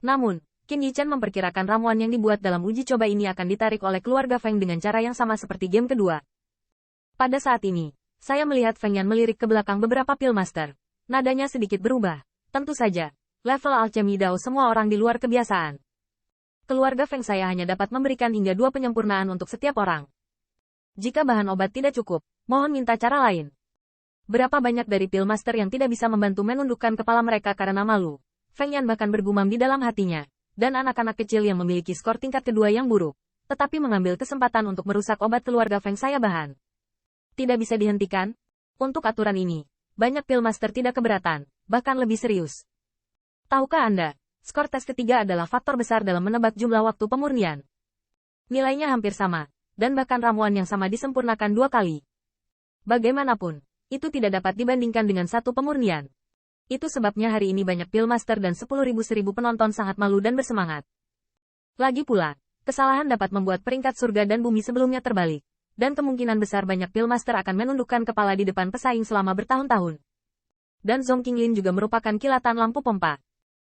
Namun, Qin Yichen memperkirakan ramuan yang dibuat dalam uji coba ini akan ditarik oleh keluarga Feng dengan cara yang sama seperti game kedua. Pada saat ini, saya melihat Feng Yan melirik ke belakang beberapa pil master. Nadanya sedikit berubah. Tentu saja, level alchemy Dao semua orang di luar kebiasaan. Keluarga Feng saya hanya dapat memberikan hingga 2 penyempurnaan untuk setiap orang. Jika bahan obat tidak cukup, mohon minta cara lain. Berapa banyak dari pil master yang tidak bisa membantu menundukkan kepala mereka karena malu. Feng Yan bahkan bergumam di dalam hatinya. Dan anak-anak kecil yang memiliki skor tingkat kedua yang buruk, tetapi mengambil kesempatan untuk merusak obat keluarga Feng saya bahan. Tidak bisa dihentikan? Untuk aturan ini, banyak pil master tidak keberatan, bahkan lebih serius. Tahukah Anda, skor tes ketiga adalah faktor besar dalam menebak jumlah waktu pemurnian. Nilainya hampir sama, dan bahkan ramuan yang sama disempurnakan 2 kali. Bagaimanapun, itu tidak dapat dibandingkan dengan 1 pemurnian. Itu sebabnya hari ini banyak pil master dan 10.000 penonton sangat malu dan bersemangat. Lagi pula, kesalahan dapat membuat peringkat surga dan bumi sebelumnya terbalik. Dan kemungkinan besar banyak pil master akan menundukkan kepala di depan pesaing selama bertahun-tahun. Dan Zhong Qinglin juga merupakan kilatan lampu pompa.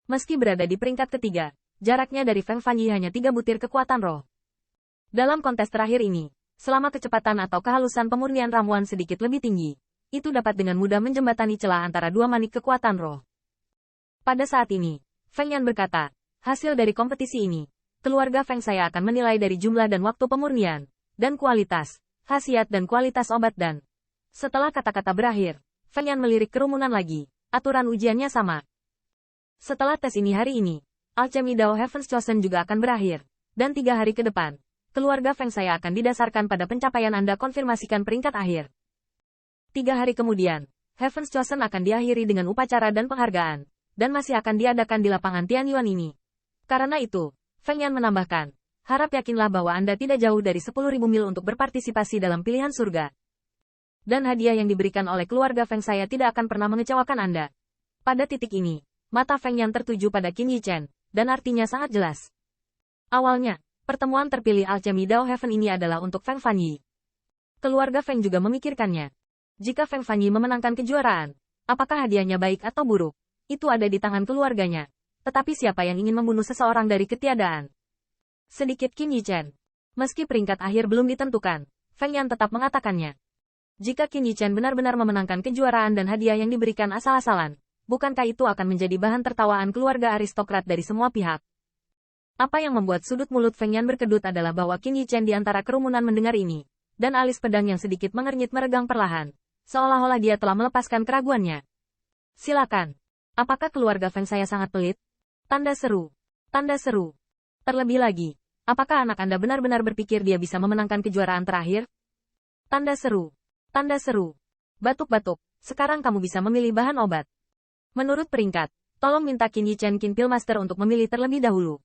Meski berada di peringkat ketiga, jaraknya dari Feng Fanyi hanya 3 butir kekuatan roh. Dalam kontes terakhir ini, selama kecepatan atau kehalusan pemurnian ramuan sedikit lebih tinggi, itu dapat dengan mudah menjembatani celah antara 2 manik kekuatan roh. Pada saat ini, Feng Yan berkata, hasil dari kompetisi ini, keluarga Feng saya akan menilai dari jumlah dan waktu pemurnian, dan kualitas, khasiat dan kualitas obat dan. Setelah kata-kata berakhir, Feng Yan melirik kerumunan lagi, aturan ujiannya sama. Setelah tes ini hari ini, Alchemy Dao Heaven's Chosen juga akan berakhir, dan 3 hari ke depan, keluarga Feng saya akan didasarkan pada pencapaian Anda konfirmasikan peringkat akhir. 3 hari kemudian, Heaven's Chosen akan diakhiri dengan upacara dan penghargaan, dan masih akan diadakan di lapangan Tianyuan ini. Karena itu, Feng Yan menambahkan, harap yakinlah bahwa Anda tidak jauh dari 10.000 mil untuk berpartisipasi dalam pilihan surga. Dan hadiah yang diberikan oleh keluarga Feng saya tidak akan pernah mengecewakan Anda. Pada titik ini, mata Feng Yan tertuju pada Qin Yichen, dan artinya sangat jelas. Awalnya, pertemuan terpilih Alchemy Dao Heaven ini adalah untuk Feng Fanyi. Keluarga Feng juga memikirkannya. Jika Feng Fanyi memenangkan kejuaraan, apakah hadiahnya baik atau buruk? Itu ada di tangan keluarganya. Tetapi siapa yang ingin membunuh seseorang dari ketiadaan? Sedikit Qin Yichen. Meski peringkat akhir belum ditentukan, Feng Yan tetap mengatakannya. Jika Qin Yichen benar-benar memenangkan kejuaraan dan hadiah yang diberikan asal-asalan, bukankah itu akan menjadi bahan tertawaan keluarga aristokrat dari semua pihak? Apa yang membuat sudut mulut Feng Yan berkedut adalah bahwa Qin Yichen di antara kerumunan mendengar ini, dan alis pedang yang sedikit mengernyit meregang perlahan. Seolah-olah dia telah melepaskan keraguannya. Silakan. Apakah keluarga Feng saya sangat pelit? Tanda seru. Tanda seru. Terlebih lagi, apakah anak Anda benar-benar berpikir dia bisa memenangkan kejuaraan terakhir? Tanda seru. Tanda seru. Batuk-batuk, sekarang kamu bisa memilih bahan obat. Menurut peringkat, tolong minta Qin Yichen Qin Pil Master untuk memilih terlebih dahulu.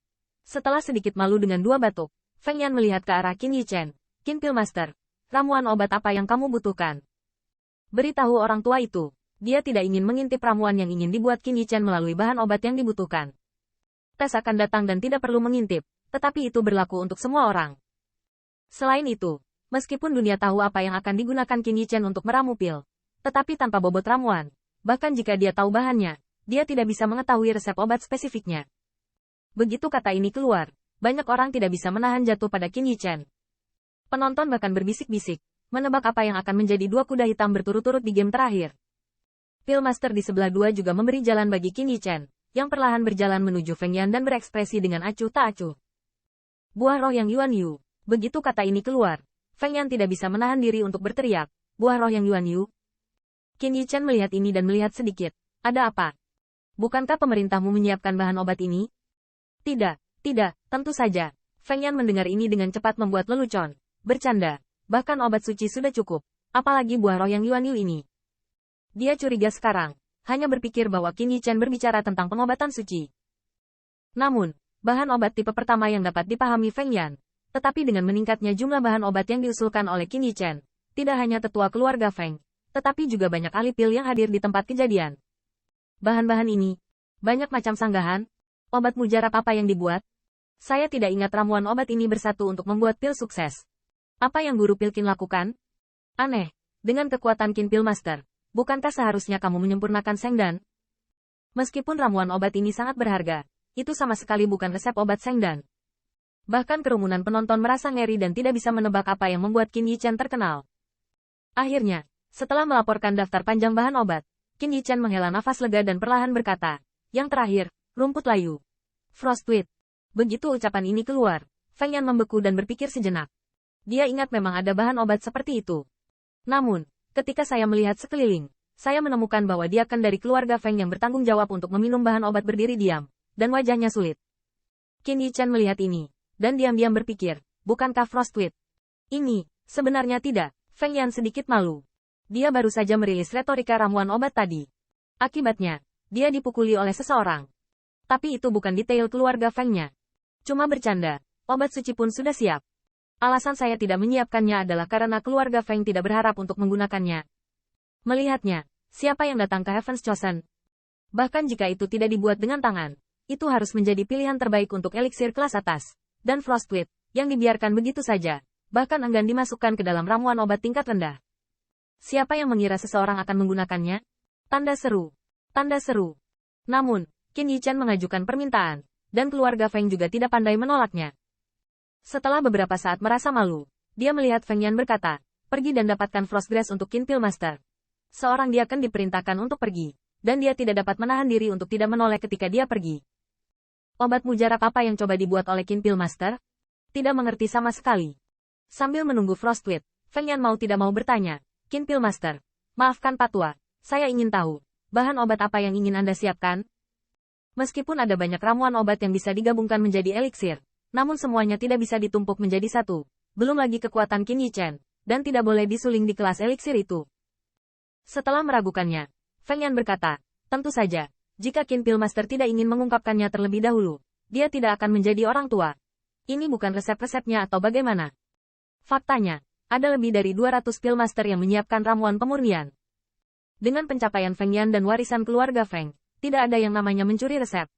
Setelah sedikit malu dengan 2 batuk, Feng Yan melihat ke arah Qin Yichen. Qin Pil Master, ramuan obat apa yang kamu butuhkan? Beritahu orang tua itu, dia tidak ingin mengintip ramuan yang ingin dibuat Qin Yichen melalui bahan obat yang dibutuhkan. Tes akan datang dan tidak perlu mengintip, tetapi itu berlaku untuk semua orang. Selain itu, meskipun dunia tahu apa yang akan digunakan Qin Yichen untuk meramu pil, tetapi tanpa bobot ramuan, bahkan jika dia tahu bahannya, dia tidak bisa mengetahui resep obat spesifiknya. Begitu kata ini keluar, banyak orang tidak bisa menahan jatuh pada Qin Yichen. Penonton bahkan berbisik-bisik, menebak apa yang akan menjadi 2 kuda hitam berturut-turut di game terakhir. Pil Master di sebelah 2 juga memberi jalan bagi Qin Yichen, yang perlahan berjalan menuju Feng Yan dan berekspresi dengan acuh tak acuh. Buah roh yang Yuan Yu. Begitu kata ini keluar, Feng Yan tidak bisa menahan diri untuk berteriak, buah roh yang Yuan Yu. Qin Yichen melihat ini dan melihat sedikit. Ada apa? Bukankah pemerintahmu menyiapkan bahan obat ini? Tidak, tentu saja. Feng Yan mendengar ini dengan cepat membuat lelucon. Bercanda. Bahkan obat suci sudah cukup, apalagi buah roh yang Yuan Yu ini. Dia curiga sekarang, hanya berpikir bahwa Qin Yichen berbicara tentang pengobatan suci. Namun, bahan obat tipe pertama yang dapat dipahami Feng Yan, tetapi dengan meningkatnya jumlah bahan obat yang diusulkan oleh Qin Yichen, tidak hanya tetua keluarga Feng, tetapi juga banyak ahli pil yang hadir di tempat kejadian. Bahan-bahan ini, banyak macam sanggahan, obat mujarab apa yang dibuat? Saya tidak ingat ramuan obat ini bersatu untuk membuat pil sukses. Apa yang Guru Pil Qin lakukan? Aneh, dengan kekuatan Qin Pil Master, bukankah seharusnya kamu menyempurnakan Sengdan? Meskipun ramuan obat ini sangat berharga, Itu sama sekali bukan resep obat Sengdan. Bahkan kerumunan penonton merasa ngeri dan tidak bisa menebak apa yang membuat Qin Yichen terkenal. Akhirnya, setelah melaporkan daftar panjang bahan obat, Qin Yichen menghela nafas lega dan perlahan berkata, yang terakhir, rumput layu. Frostweed. Begitu ucapan ini keluar, Feng Yan membeku dan berpikir sejenak. Dia ingat memang ada bahan obat seperti itu. Namun, ketika saya melihat sekeliling, saya menemukan bahwa dia kan dari keluarga Feng yang bertanggung jawab untuk meminum bahan obat berdiri diam, dan wajahnya sulit. Qin Yichen melihat ini, dan diam-diam berpikir, bukankah Frostweed? Ini, sebenarnya tidak. Feng Yan sedikit malu. Dia baru saja merilis retorika ramuan obat tadi. Akibatnya, dia dipukuli oleh seseorang. Tapi itu bukan detail keluarga Feng-nya. Cuma bercanda, obat suci pun sudah siap. Alasan saya tidak menyiapkannya adalah karena keluarga Feng tidak berharap untuk menggunakannya. Melihatnya, siapa yang datang ke Heaven's Chosen? Bahkan jika itu tidak dibuat dengan tangan, itu harus menjadi pilihan terbaik untuk eliksir kelas atas. Dan Frostweed, yang dibiarkan begitu saja, bahkan enggan dimasukkan ke dalam ramuan obat tingkat rendah. Siapa yang mengira seseorang akan menggunakannya? Tanda seru. Tanda seru. Namun, Qin Yichen mengajukan permintaan, dan keluarga Feng juga tidak pandai menolaknya. Setelah beberapa saat merasa malu, dia melihat Feng Yan berkata, pergi dan dapatkan Frostgrass untuk Qin Pil Master. Seorang diaken diperintahkan untuk pergi, dan dia tidak dapat menahan diri untuk tidak menoleh ketika dia pergi. Obat mujarab apa yang coba dibuat oleh Qin Pil Master? Tidak mengerti sama sekali. Sambil menunggu Frostweed, Feng Yan mau tidak mau bertanya, Qin Pil Master, maafkan Patua, saya ingin tahu, bahan obat apa yang ingin Anda siapkan? Meskipun ada banyak ramuan obat yang bisa digabungkan menjadi eliksir, namun semuanya tidak bisa ditumpuk menjadi satu, belum lagi kekuatan Qin Yichen, dan tidak boleh disuling di kelas eliksir itu. Setelah meragukannya, Feng Yan berkata, tentu saja, jika Qin Pil Master tidak ingin mengungkapkannya terlebih dahulu, dia tidak akan menjadi orang tua. Ini bukan resep-resepnya atau bagaimana. Faktanya, ada lebih dari 200 Pil Master yang menyiapkan ramuan pemurnian. Dengan pencapaian Feng Yan dan warisan keluarga Feng, tidak ada yang namanya mencuri resep.